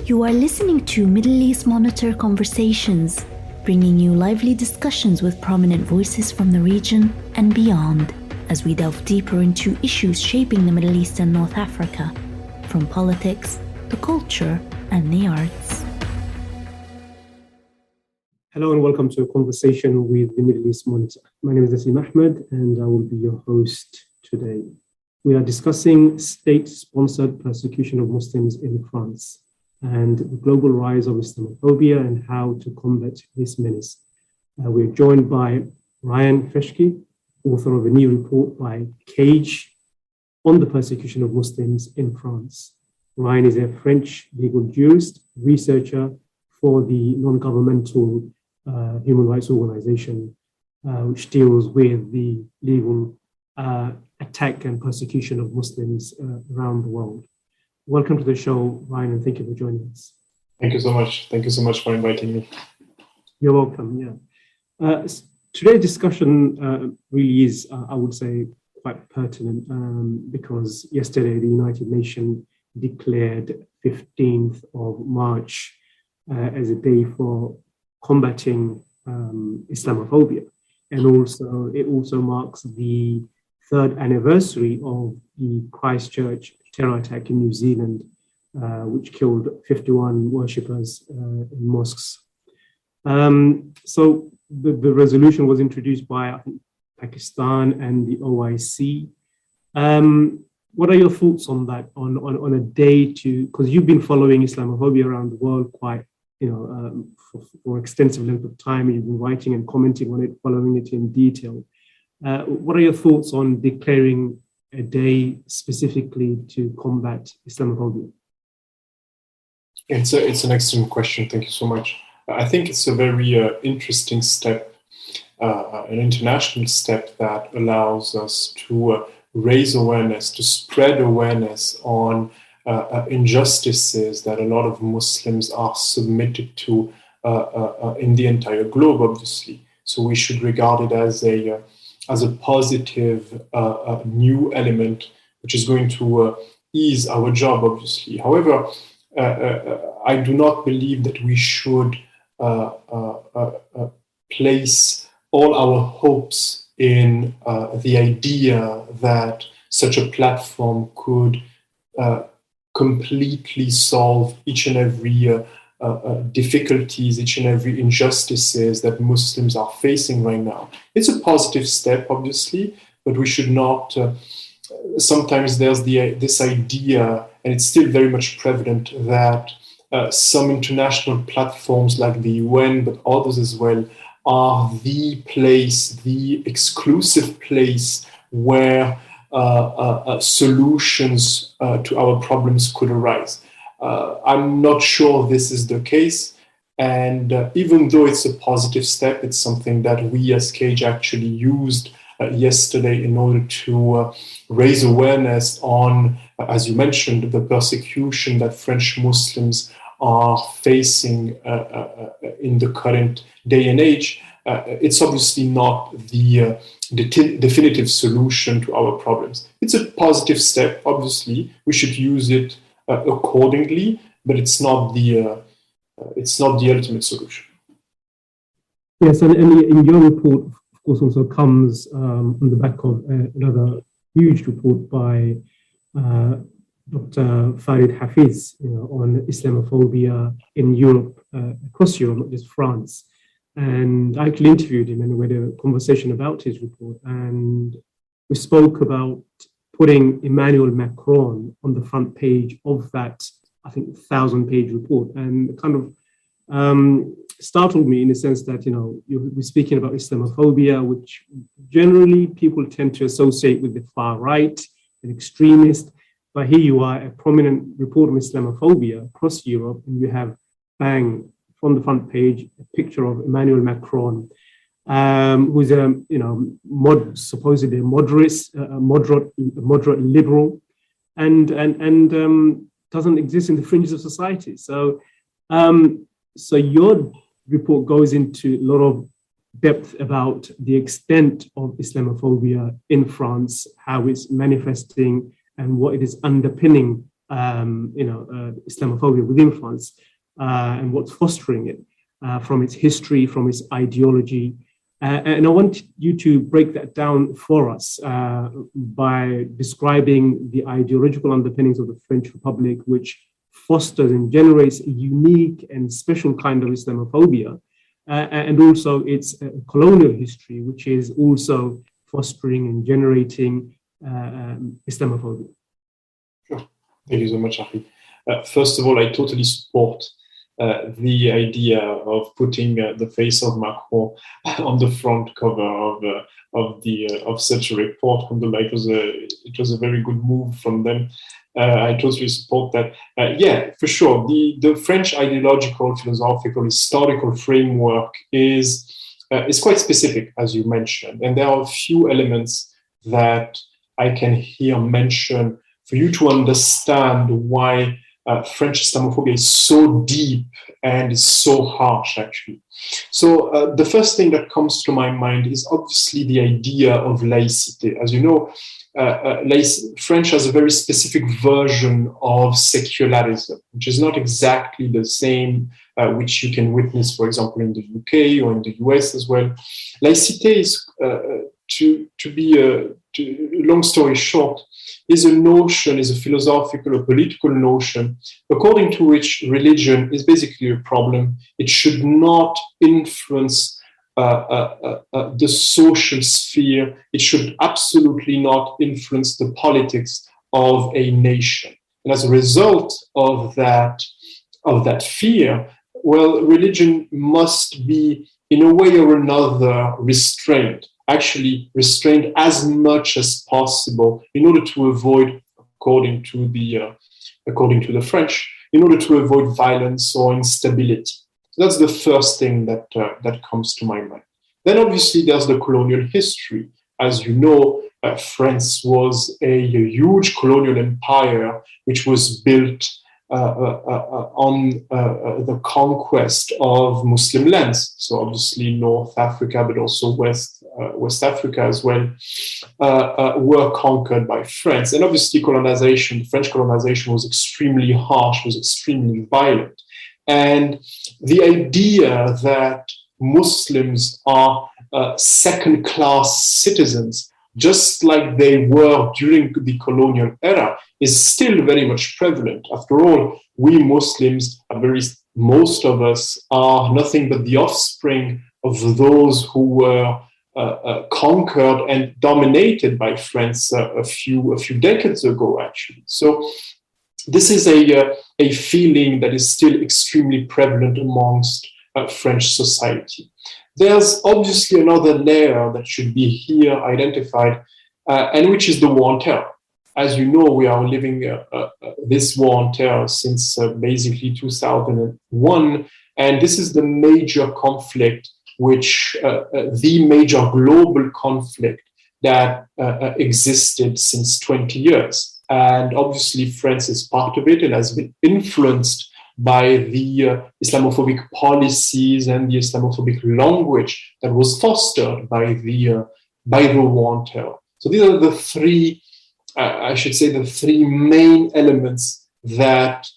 You are listening to Middle East Monitor Conversations, bringing you lively discussions with prominent voices from the region and beyond, as we delve deeper into issues shaping the Middle East and North Africa, from politics, the culture, and the arts. Hello and welcome to a conversation with the Middle East Monitor. My name is Nassim Ahmed and I will be your host today. We are discussing state-sponsored persecution of Muslims in France and the global rise of Islamophobia and how to combat this menace. We're joined by Rayan Freschi, author of a new report by Cage on the persecution of Muslims in France. Rayan is a French legal jurist, researcher for the non-governmental human rights organization, which deals with the legal attack and persecution of Muslims around the world. Welcome to the show, Ryan, and thank you for joining us. Thank you so much. Thank you so much for inviting me. You're welcome, yeah. Today's discussion really is, I would say, quite pertinent because yesterday the United Nations declared 15th of March as a day for combating Islamophobia. And also, it also marks the third anniversary of the Christchurch terror attack in New Zealand, which killed 51 worshippers in mosques. So the resolution was introduced by, I think, Pakistan and the OIC. What are your thoughts on that, on a day to, because you've been following Islamophobia around the world quite, for extensive length of time, you've been writing and commenting on it, following it in detail. What are your thoughts on declaring a day specifically to combat Islamophobia? It's an excellent question. Thank you so much. I think it's a very interesting step, an international step that allows us to raise awareness, to spread awareness on injustices that a lot of Muslims are submitted to in the entire globe, obviously. So we should regard it as a positive new element, which is going to ease our job, obviously. However, I do not believe that we should place all our hopes in the idea that such a platform could completely solve each and every difficulties, each and every injustices that Muslims are facing right now. It's a positive step, obviously, but we should not. Sometimes there's this idea, and it's still very much prevalent, that some international platforms like the UN, but others as well, are the place, the exclusive place where solutions to our problems could arise. I'm not sure this is the case, and even though it's a positive step, it's something that we as Cage actually used yesterday in order to raise awareness on, as you mentioned, the persecution that French Muslims are facing in the current day and age. It's obviously not the definitive solution to our problems. It's a positive step, obviously. We should use it accordingly, but it's not the ultimate solution. Yes, and in your report, of course, also comes on the back of another huge report by Dr. Farid Hafiz on Islamophobia in Europe, across Europe, not just France. And I actually interviewed him and we had a conversation about his report. And we spoke about putting Emmanuel Macron on the front page of that, I think, 1,000-page report. And it kind of startled me in the sense that, we're speaking about Islamophobia, which generally people tend to associate with the far right, an extremist. But here you are, a prominent report on Islamophobia across Europe, and you have, bang, from the front page, a picture of Emmanuel Macron, who's supposedly a moderate liberal, and doesn't exist in the fringes of society. So your report goes into a lot of depth about the extent of Islamophobia in France, how it's manifesting, and what it is underpinning Islamophobia within France and what's fostering it from its history, from its ideology. And I want you to break that down for us by describing the ideological underpinnings of the French Republic, which fosters and generates a unique and special kind of Islamophobia, and also its colonial history, which is also fostering and generating Islamophobia. Sure. Thank you so much, Afi. First of all, I totally support the idea of putting the face of Macron on the front cover of such a report. It was a very good move from them. I totally support that. Yeah, for sure. The French ideological, philosophical, historical framework is quite specific, as you mentioned, and there are a few elements that I can here mention for you to understand why French Islamophobia is so deep and is so harsh, actually. So the first thing that comes to my mind is obviously the idea of laïcité. As you know, French has a very specific version of secularism, which is not exactly the same which you can witness, for example, in the UK or in the US as well. Laïcité is, long story short, is a philosophical or political notion according to which religion is basically a problem. It should not influence the social sphere. It should absolutely not influence the politics of a nation. And as a result of that fear, well, religion must be, in a way or another, restrained. Actually restrained as much as possible in order to avoid, according to the French, in order to avoid violence or instability. So that's the first thing that comes to my mind. Then obviously there's the colonial history. As you know, France was a huge colonial empire which was built on the conquest of Muslim lands. So obviously North Africa, but also West Africa as well, were conquered by France. And obviously the French colonization was extremely harsh, was extremely violent. And the idea that Muslims are second-class citizens, just like they were during the colonial era, is still very much prevalent. After all, we Muslims, most of us, are nothing but the offspring of those who were conquered and dominated by France a few decades ago, actually. So this is a feeling that is still extremely prevalent amongst French society. There's obviously another layer that should be here identified, and which is the war on terror. As you know, we are living this war on terror since basically 2001, and this is the major conflict, the major global conflict that existed since 20 years. And obviously France is part of it and has been influenced by the Islamophobic policies and the Islamophobic language that was fostered by the war on terror. So these are the three main elements that,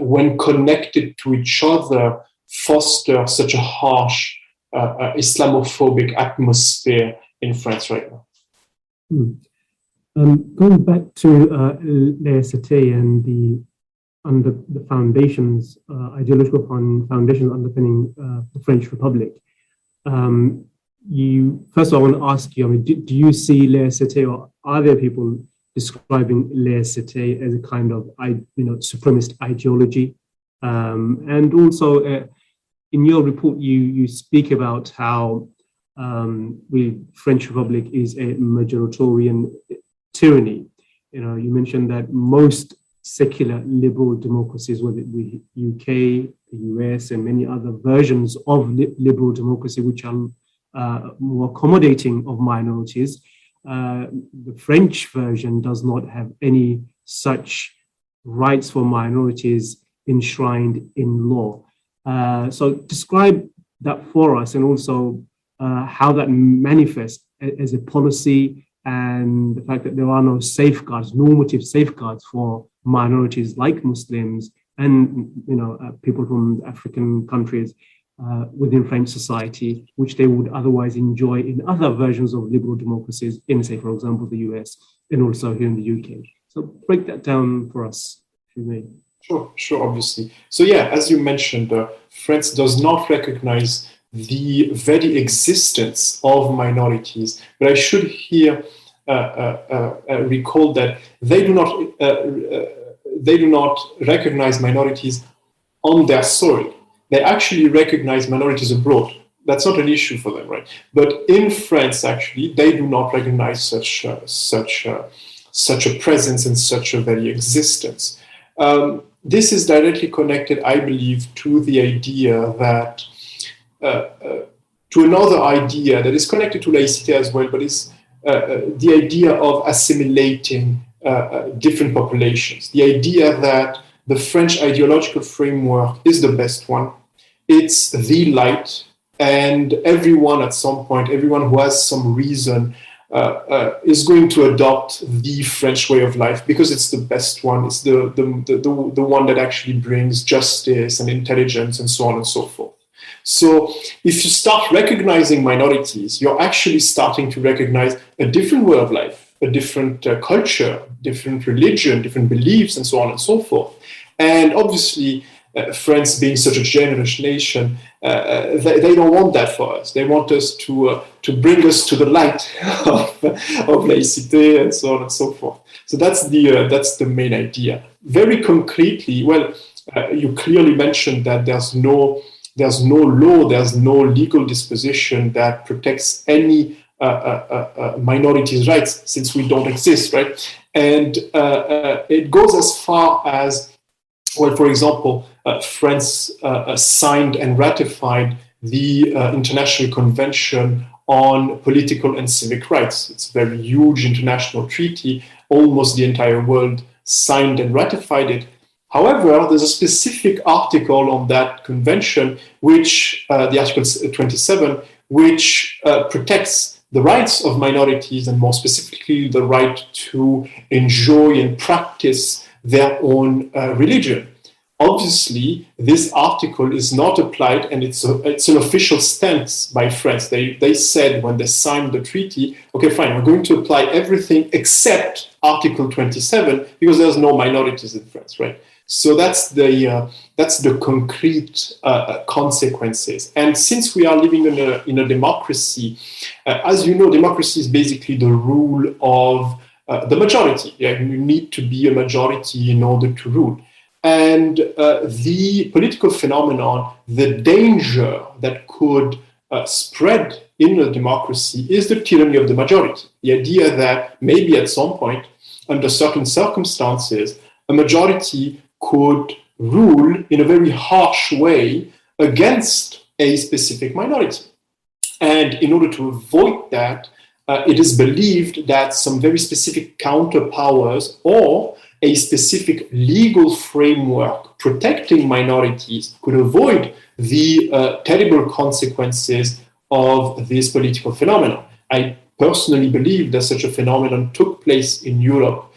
when connected to each other, foster such a harsh Islamophobic atmosphere in France right now. Going back to laïcité and the foundations, ideological foundations underpinning the French Republic. First of all, I want to ask you, do you see laïcité, or are there people describing laïcité as a kind of supremacist ideology? And also, in your report, you speak about how the French Republic is a majoritarian tyranny. You mentioned that most secular liberal democracies, whether it be UK, the US, and many other versions of liberal democracy, which are more accommodating of minorities, the French version does not have any such rights for minorities enshrined in law. So describe that for us, and also how that manifests as a policy, and the fact that there are no safeguards, normative safeguards for minorities like Muslims and people from African countries within French society, which they would otherwise enjoy in other versions of liberal democracies in, say, for example, the US and also here in the UK. So break that down for us, if you may. Sure, obviously. So yeah, as you mentioned, France does not recognize the very existence of minorities, but I should here recall that they do not recognize minorities on their soil. They actually recognize minorities abroad. That's not an issue for them, right? But in France, actually, they do not recognize such a presence and such a very existence. This is directly connected, I believe, to the idea that, to another idea that is connected to laicity as well, but is the idea of assimilating different populations. The idea that the French ideological framework is the best one. It's the light, and everyone at some point, everyone who has some reason, is going to adopt the French way of life because it's the best one. It's the one that actually brings justice and intelligence and so on and so forth. So if you start recognizing minorities, you're actually starting to recognize a different way of life, a different culture, different religion, different beliefs, and so on and so forth. And obviously, France being such a generous nation, they don't want that for us. They want us to bring us to the light of laicité and so on and so forth. So that's the main idea. Very concretely, well, you clearly mentioned that there's no law, there's no legal disposition that protects any minorities' rights since we don't exist, right? And it goes as far as, well, for example, France signed and ratified the International Convention on Political and Civic Rights. It's a very huge international treaty. Almost the entire world signed and ratified it. However, there's a specific article on that convention, which, the Article 27, which protects the rights of minorities and more specifically the right to enjoy and practice their own religion. Obviously, this article is not applied, and it's an official stance by France. They said when they signed the treaty, okay, fine, we're going to apply everything except Article 27 because there's no minorities in France, right? So that's the concrete consequences. And since we are living in a democracy, as you know, democracy is basically the rule of the majority. Yeah? You need to be a majority in order to rule. And the political phenomenon, the danger that could spread in a democracy is the tyranny of the majority. The idea that maybe at some point, under certain circumstances, a majority could rule in a very harsh way against a specific minority. And in order to avoid that, it is believed that some very specific counterpowers or a specific legal framework protecting minorities could avoid the terrible consequences of this political phenomenon. I personally believe that such a phenomenon took place in Europe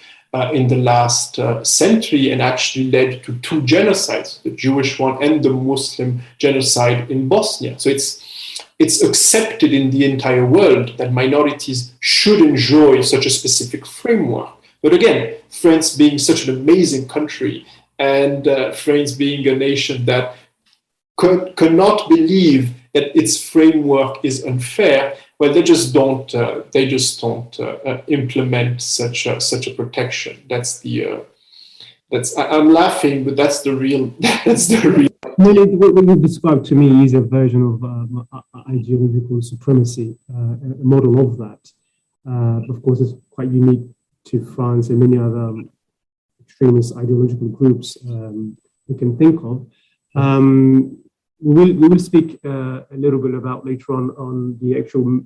in the last century and actually led to two genocides, the Jewish one and the Muslim genocide in Bosnia. So it's accepted in the entire world that minorities should enjoy such a specific framework. But again, France being such an amazing country and France being a nation that cannot believe that its framework is unfair, well, they just don't implement such a protection. I'm laughing, but that's the real. Well, what you described to me is a version of ideological supremacy, a model of that. Of course, it's quite unique to France and many other extremist ideological groups we can think of. We will speak a little bit about later on the actual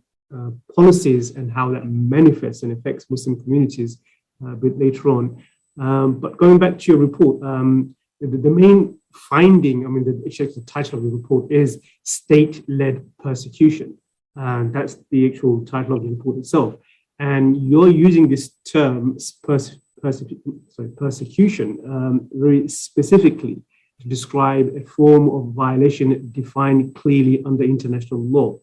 policies and how that manifests and affects Muslim communities a bit later on. But going back to your report, the main finding, the title of the report is state-led persecution. That's the actual title of the report itself. And you're using this term, persecution very specifically to describe a form of violation defined clearly under international law.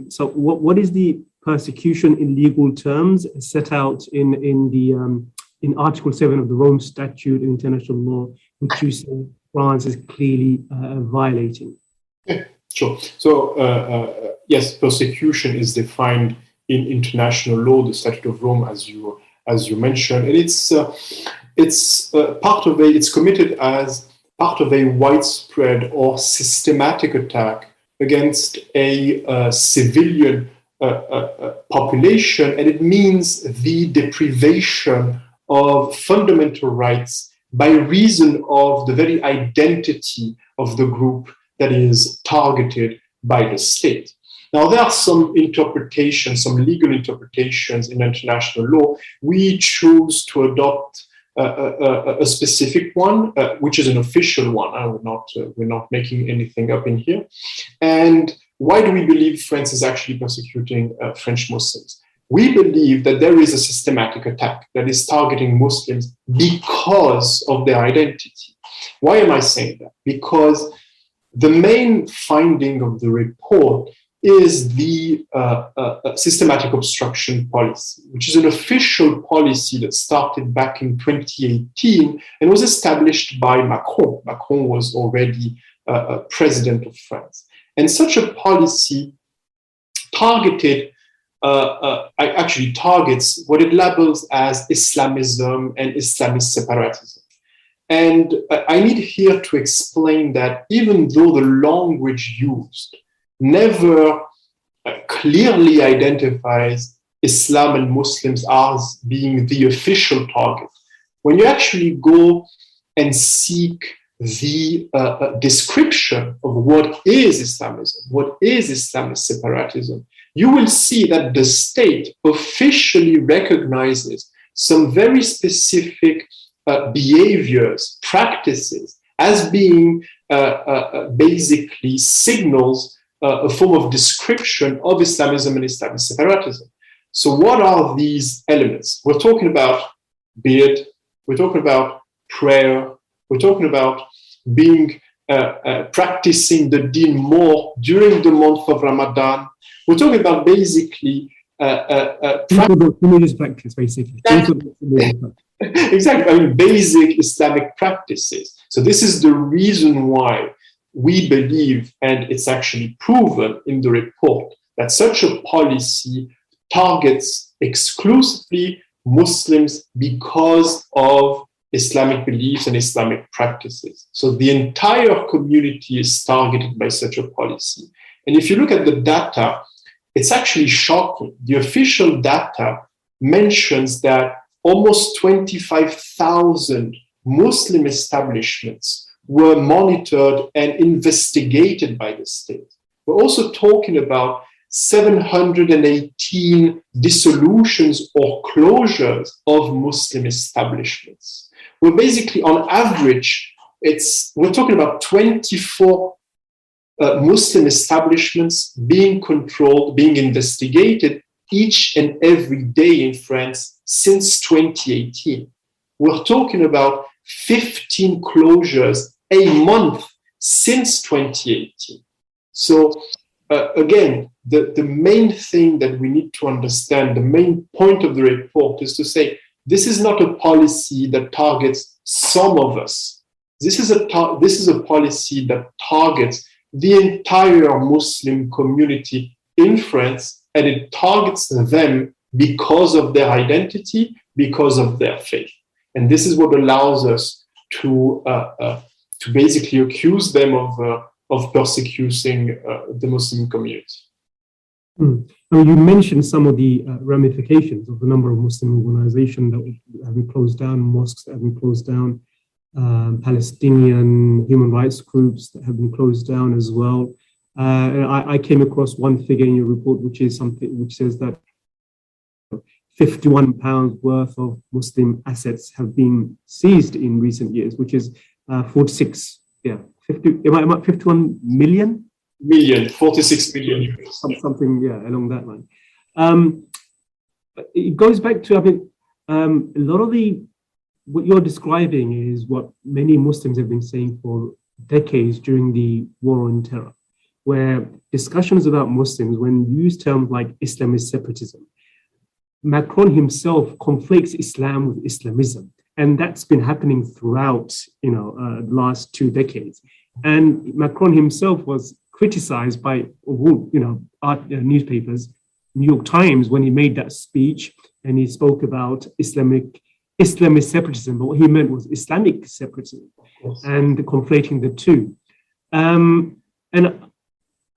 So what is the persecution in legal terms set out in Article 7 of the Rome Statute of International Law, which you say France is clearly violating? Yeah, sure. So yes, persecution is defined in international law, the Statute of Rome, as you mentioned, and it's part of it's committed as part of a widespread or systematic attack against a civilian population, and it means the deprivation of fundamental rights by reason of the very identity of the group that is targeted by the state. Now, there are some interpretations, some legal interpretations in international law. We choose to adopt a specific one, which is an official one. We're not making anything up in here. And why do we believe France is actually persecuting French Muslims? We believe that there is a systematic attack that is targeting Muslims because of their identity. Why am I saying that? Because the main finding of the report is the systematic obstruction policy, which is an official policy that started back in 2018 and was established by Macron. Macron was already president of France. And such a policy actually targets what it labels as Islamism and Islamist separatism. And I need here to explain that even though the language used never clearly identifies Islam and Muslims as being the official target, when you actually go and seek the description of what is Islamism, what is Islamist separatism, you will see that the state officially recognizes some very specific behaviors, practices, as being basically signals, a form of description of Islamism and Islamist separatism. So what are these elements? We're talking about beard, we're talking about prayer, we're talking about being practicing the deen more during the month of Ramadan. We're talking about basically religious practice, basically. Exactly. I mean, basic Islamic practices. So this is the reason why we believe, and it's actually proven in the report, that such a policy targets exclusively Muslims because of Islamic beliefs and Islamic practices. So the entire community is targeted by such a policy. And if you look at the data, it's actually shocking. The official data mentions that almost 25,000 Muslim establishments were monitored and investigated by the state. We're also talking about 718 dissolutions or closures of Muslim establishments. We're basically, on average, we're talking about 24 Muslim establishments being controlled, being investigated each and every day in France since 2018. We're talking about 15 closures a month since 2018. So again, the main thing that we need to understand, the main point of the report is to say, this is not a policy that targets some of us. This is a policy that targets the entire Muslim community in France, and it targets them because of their identity, because of their faith. And this is what allows us to basically accuse them of persecuting the Muslim community. Now, you mentioned some of the ramifications of the number of Muslim organizations that have been closed down, mosques that have been closed down, Palestinian human rights groups that have been closed down as well. I came across one figure in your report, which is something which says that £51 worth of Muslim assets have been seized in recent years, which is 46 51 million? 46 million euros. Something, along that line. It goes back to, a lot of what you're describing is what many Muslims have been saying for decades during the war on terror, where discussions about Muslims, when used terms like Islamist separatism, Macron himself conflates Islam with Islamism. And that's been happening throughout, the last 2 decades. And Macron himself was criticized by, newspapers, New York Times, when he made that speech and he spoke about Islamist separatism, but what he meant was Islamic separatism, and conflating the two. And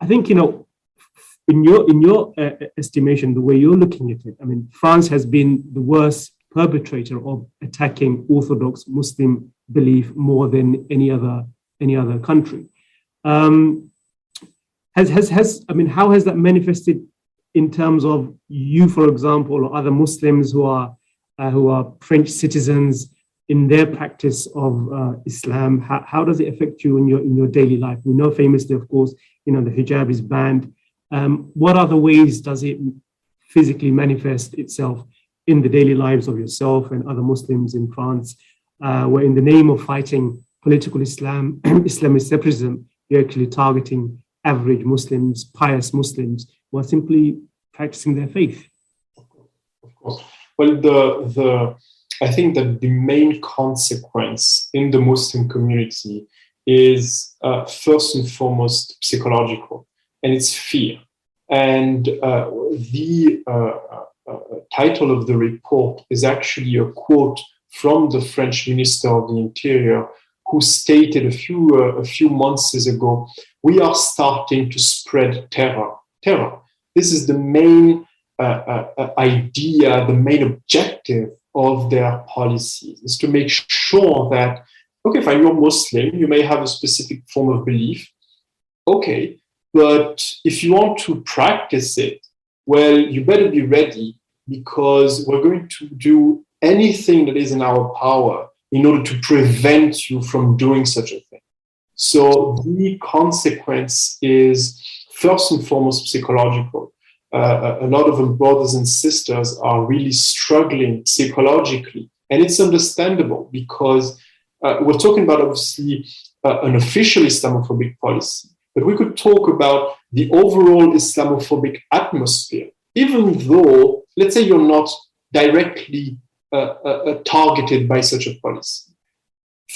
I think, in your estimation, the way you're looking at it, I mean, France has been the worst perpetrator of attacking Orthodox Muslim belief more than any other country. How has that manifested in terms of you, for example, or other Muslims who are French citizens in their practice of Islam? How does it affect you in your daily life? We know famously, of course, the hijab is banned. What other ways does it physically manifest itself in the daily lives of yourself and other Muslims in France, where in the name of fighting political Islam, Islamist separatism, you're actually targeting average Muslims, pious Muslims, who are simply practicing their faith? Of course. Well, I think that the main consequence in the Muslim community is first and foremost psychological, and it's fear. And the title of the report is actually a quote from the French Minister of the Interior, who stated a few months ago, "We are starting to spread terror." Terror. This is the main idea, the main objective of their policies, is to make sure that, okay, fine, you're Muslim, you may have a specific form of belief, okay, but if you want to practice it, well, you better be ready, because we're going to do anything that is in our power in order to prevent you from doing such a thing. So the consequence is first and foremost psychological. A lot of them, brothers and sisters, are really struggling psychologically. And it's understandable, because we're talking about, obviously, an official Islamophobic policy, but we could talk about the overall Islamophobic atmosphere, even though, let's say, you're not directly targeted by such a policy.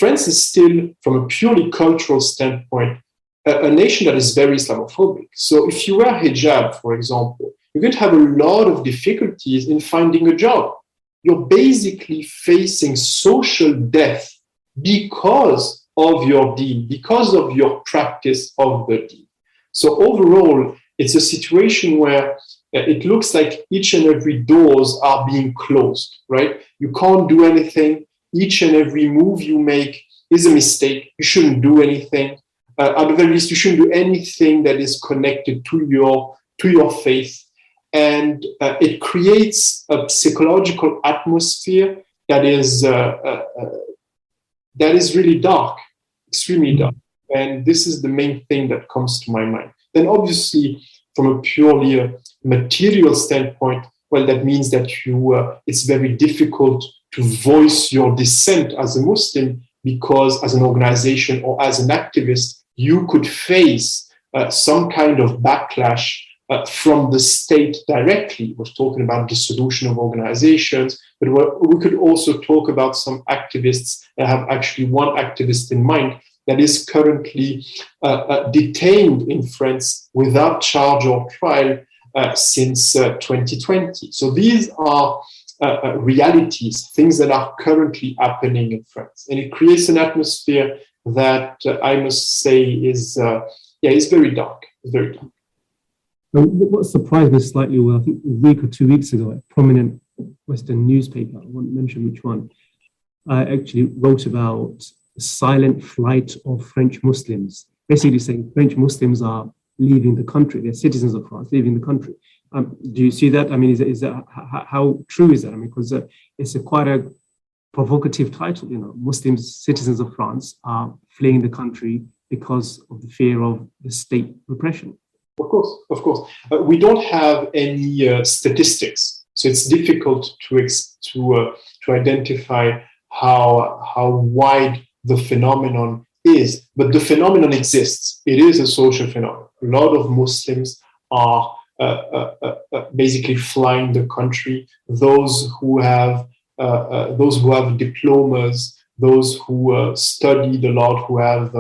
France is still, from a purely cultural standpoint, a nation that is very Islamophobic. So if you wear hijab, for example, you're going to have a lot of difficulties in finding a job. You're basically facing social death because of your deen, because of your practice of the deen. So overall, it's a situation where it looks like each and every doors are being closed, right? You can't do anything. Each and every move you make is a mistake. You shouldn't do anything. At the very least, you shouldn't do anything that is connected to your faith. And it creates a psychological atmosphere that is really dark, extremely dark. And this is the main thing that comes to my mind. Then obviously, from a purely material standpoint, well, that means that it's very difficult to voice your dissent as a Muslim, because as an organization or as an activist, you could face some kind of backlash from the state directly. We're talking about dissolution of organizations, but we could also talk about some activists. I have actually one activist in mind that is currently detained in France without charge or trial since 2020. So these are realities, things that are currently happening in France. And it creates an atmosphere that I must say is very dark, very dark. What surprised me slightly, well, I think a week or 2 weeks ago, a prominent Western newspaper, I won't mention which one, actually wrote about the silent flight of French Muslims, basically saying French Muslims are leaving the country, they're citizens of France, leaving the country. Do you see that? I mean, is that how true is that? I mean, because it's quite a provocative title, Muslims, citizens of France, are fleeing the country because of the fear of the state repression. Of course. We don't have any statistics. So it's difficult to identify how wide the phenomenon is, but the phenomenon exists. It is a social phenomenon. A lot of Muslims are basically flying the country. Those who have diplomas, those who studied a lot, who have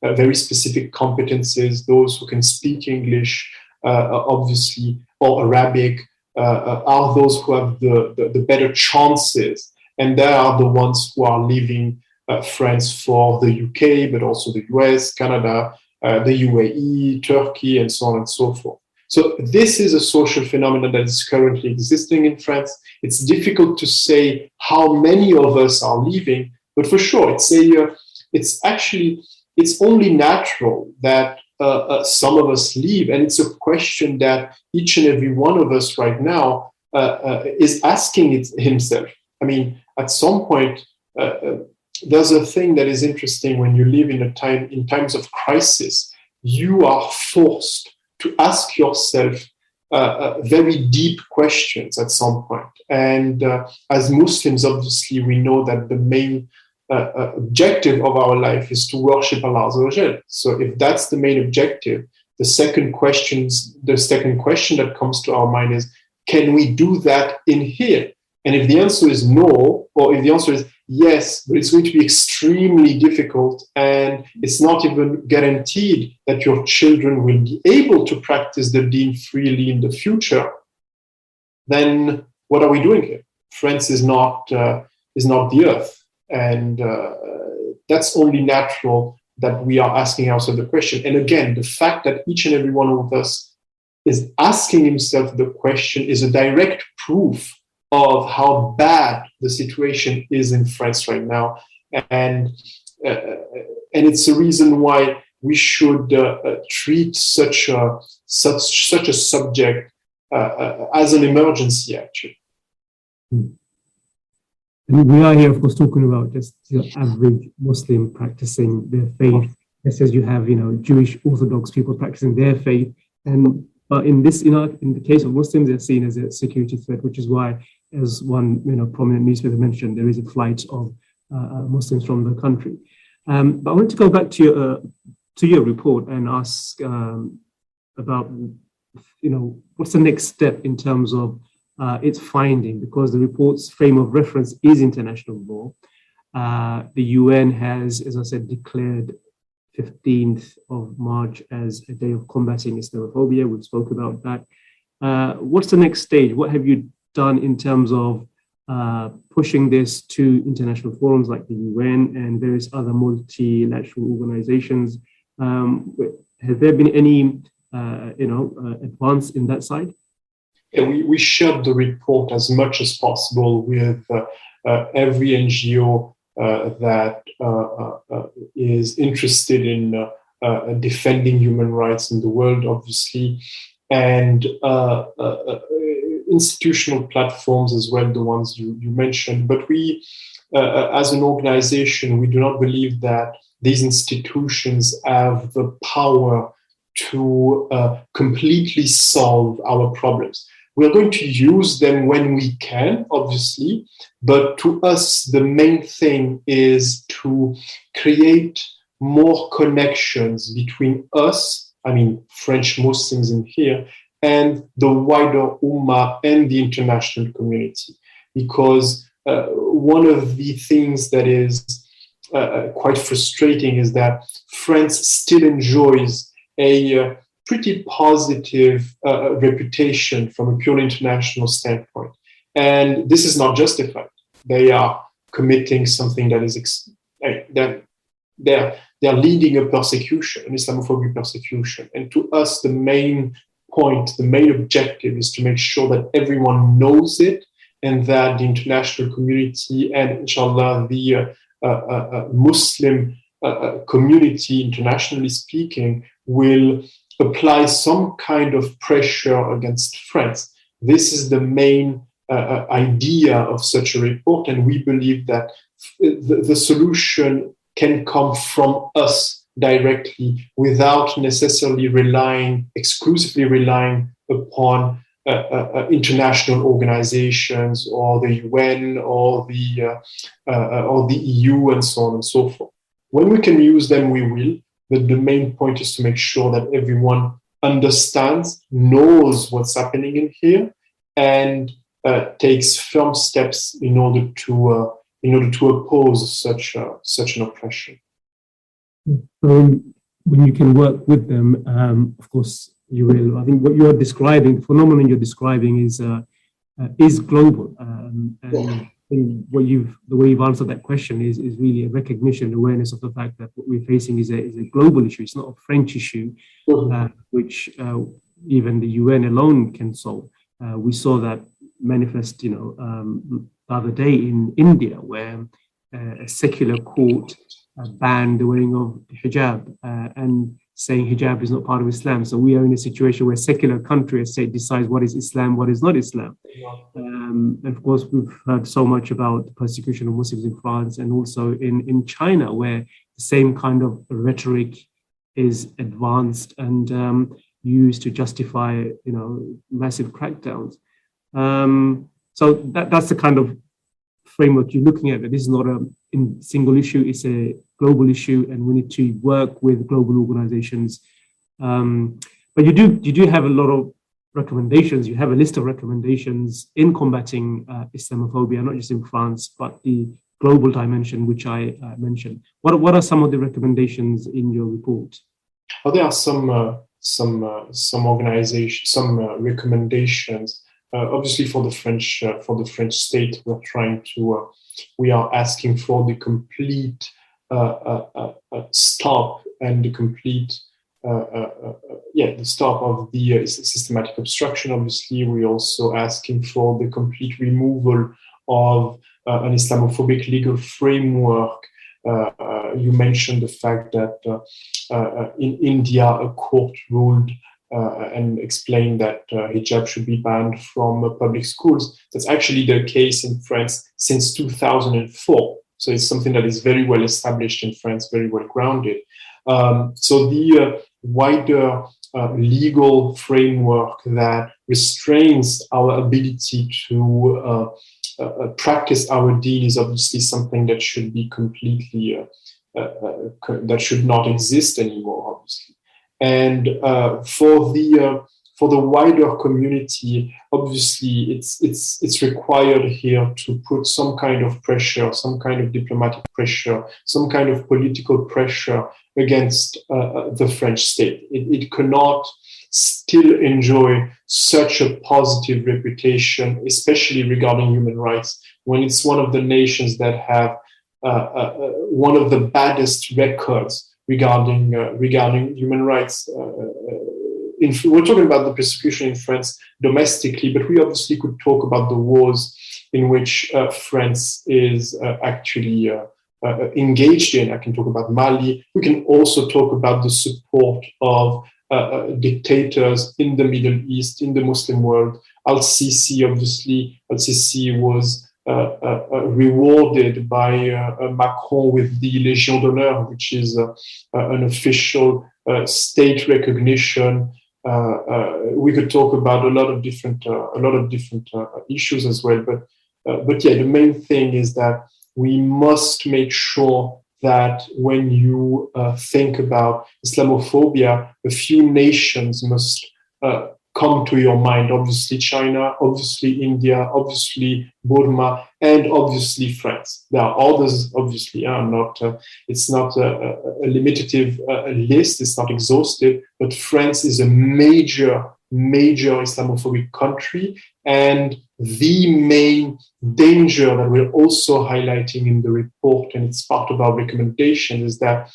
very specific competences, those who can speak English, obviously, or Arabic, are those who have the better chances. And they are the ones who are leaving France for the UK, but also the US, Canada, the UAE, Turkey, and so on and so forth. So this is a social phenomenon that is currently existing in France. It's difficult to say how many of us are leaving, but for sure, it's only natural that some of us leave, and it's a question that each and every one of us right now is asking himself. I mean, at some point, there's a thing that is interesting when you live in times of crisis. You are forced to ask yourself very deep questions at some point. And as Muslims, obviously, we know that the main objective of our life is to worship Allah Azza wa Jal. So if that's the main objective, the second question that comes to our mind is, can we do that in here? And if the answer is no, or if the answer is yes, but it's going to be extremely difficult, and it's not even guaranteed that your children will be able to practice the deen freely in the future, then what are we doing here? France is not the earth. And that's only natural that we are asking ourselves the question. And again, the fact that each and every one of us is asking himself the question is a direct proof of how bad the situation is in France right now. And it's a reason why we should treat such a subject as an emergency, actually. And we are here, of course, talking about just the average Muslim practicing their faith. Just as you have, Jewish Orthodox people practicing their faith, but in the case of Muslims, they're seen as a security threat, which is why, as one prominent newspaper mentioned, there is a flight of Muslims from the country. But I want to go back to your report and ask about what's the next step in terms of its finding, because the report's frame of reference is international law. The UN has, as I said, declared 15th of March as a day of combating Islamophobia. We've spoke about that. What's the next stage? What have you done in terms of pushing this to international forums like the UN and various other multilateral organizations? Has there been any advance in that side? Yeah, we shared the report as much as possible with every NGO that is interested in defending human rights in the world, obviously, and institutional platforms as well, the ones you mentioned. But we, as an organization, we do not believe that these institutions have the power to completely solve our problems. We're going to use them when we can, obviously, but to us, the main thing is to create more connections between us, French Muslims in here, and the wider Ummah and the international community. Because one of the things that is quite frustrating is that France still enjoys a pretty positive reputation from a purely international standpoint. And this is not justified. They are committing something that is, they're leading a persecution, an Islamophobia persecution. And to us, the main point, the main objective is to make sure that everyone knows it and that the international community and, inshallah, the Muslim community, internationally speaking, will apply some kind of pressure against France. This is the main idea of such a report, and we believe that the solution can come from us directly without necessarily exclusively relying upon international organizations or the UN or the EU and so on and so forth. When we can use them, we will. But the main point is to make sure that everyone understands, knows what's happening in here, and takes firm steps in order to oppose such an oppression. When you can work with them, of course you will. I think what you're describing, the phenomenon you're describing, is global, and the way you've answered that question is really a recognition, awareness of the fact that what we're facing is a global issue. It's not a French issue, which even the UN alone can solve. We saw that manifest, the other day in India, where a secular court banned the wearing of hijab and saying hijab is not part of Islam. So we are in a situation where a secular country, a state, decides what is Islam, what is not Islam. And of course, we've heard so much about the persecution of Muslims in France and also in China, where the same kind of rhetoric is advanced and used to justify, massive crackdowns. So that's the kind of framework you're looking at. That this is not a single issue; it's a global issue, and we need to work with global organizations. But you do have a lot of recommendations. You have a list of recommendations in combating Islamophobia, not just in France, but the global dimension, which I mentioned. What are some of the recommendations in your report? Well, there are some organizations, some recommendations. Obviously, for the French state, we are asking for the complete stop and the complete the stop of the systematic obstruction. Obviously, we're also asking for the complete removal of an Islamophobic legal framework. You mentioned the fact that in India, a court ruled and explained that hijab should be banned from public schools. That's actually the case in France since 2004. So it's something that is very well established in France, very well grounded. So the wider legal framework that restrains our ability to practice our deen is obviously something that should be completely, that should not exist anymore, obviously. And for the wider community, obviously, it's required here to put some kind of pressure, some kind of diplomatic pressure, some kind of political pressure against the French state. It cannot still enjoy such a positive reputation, especially regarding human rights, when it's one of the nations that have one of the baddest records regarding human rights. We're talking about the persecution in France domestically, but we obviously could talk about the wars in which France is actually engaged in. I can talk about Mali. We can also talk about the support of dictators in the Middle East, in the Muslim world. Al-Sisi, obviously, Al-Sisi was rewarded by Macron with the Légion d'honneur, which is an official state recognition. We could talk about a lot of different issues as well, but yeah, the main thing is that we must make sure that when you think about Islamophobia, a few nations must come to your mind. Obviously China, obviously India, obviously Burma, and obviously France. There are others, obviously. It's not a limitative list, it's not exhaustive, but France is a major Islamophobic country. And the main danger that we're also highlighting in the report, and it's part of our recommendation, is that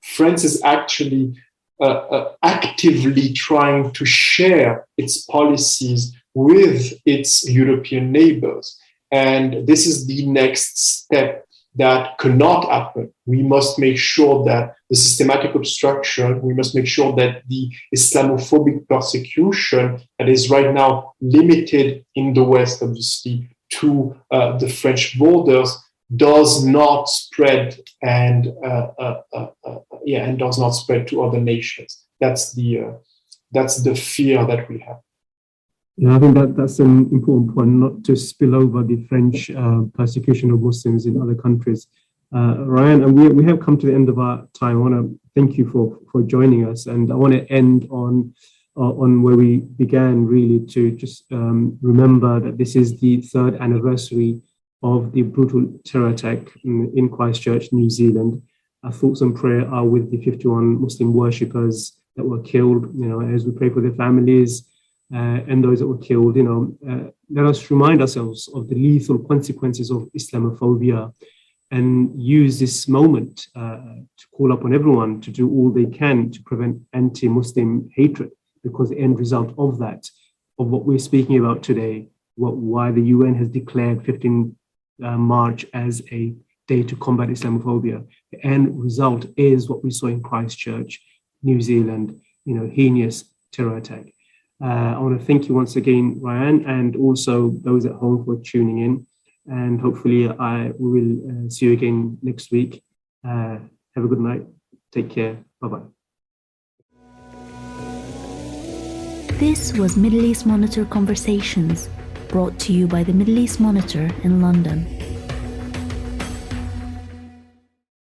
France is actually actively trying to share its policies with its European neighbors. And this is the next step that cannot happen. We must make sure that the systematic obstruction, we must make sure that the Islamophobic persecution that is right now limited in the West, obviously, to the French borders, does not spread and does not spread to other nations. That's the fear that we have. Yeah, I think that's an important point, not to spill over the French persecution of Muslims in other countries. Rayan, and we have come to the end of our time. I want to thank you for joining us, and I want to end on where we began, really, to just remember that this is the 3rd anniversary of the brutal terror attack in Christchurch, New Zealand. Our thoughts and prayer are with the 51 Muslim worshippers that were killed, as we pray for their families and those that were killed. Let us remind ourselves of the lethal consequences of Islamophobia and use this moment to call upon everyone to do all they can to prevent anti-Muslim hatred, because the end result of that, of what we're speaking about today, why the UN has declared 15 March as a day to combat Islamophobia, the end result is what we saw in Christchurch, New Zealand, heinous terror attack. I want to thank you once again, Rayan, and also those at home for tuning in. And hopefully we will see you again next week. Have a good night. Take care. Bye-bye. This was Middle East Monitor Conversations, brought to you by the Middle East Monitor in London.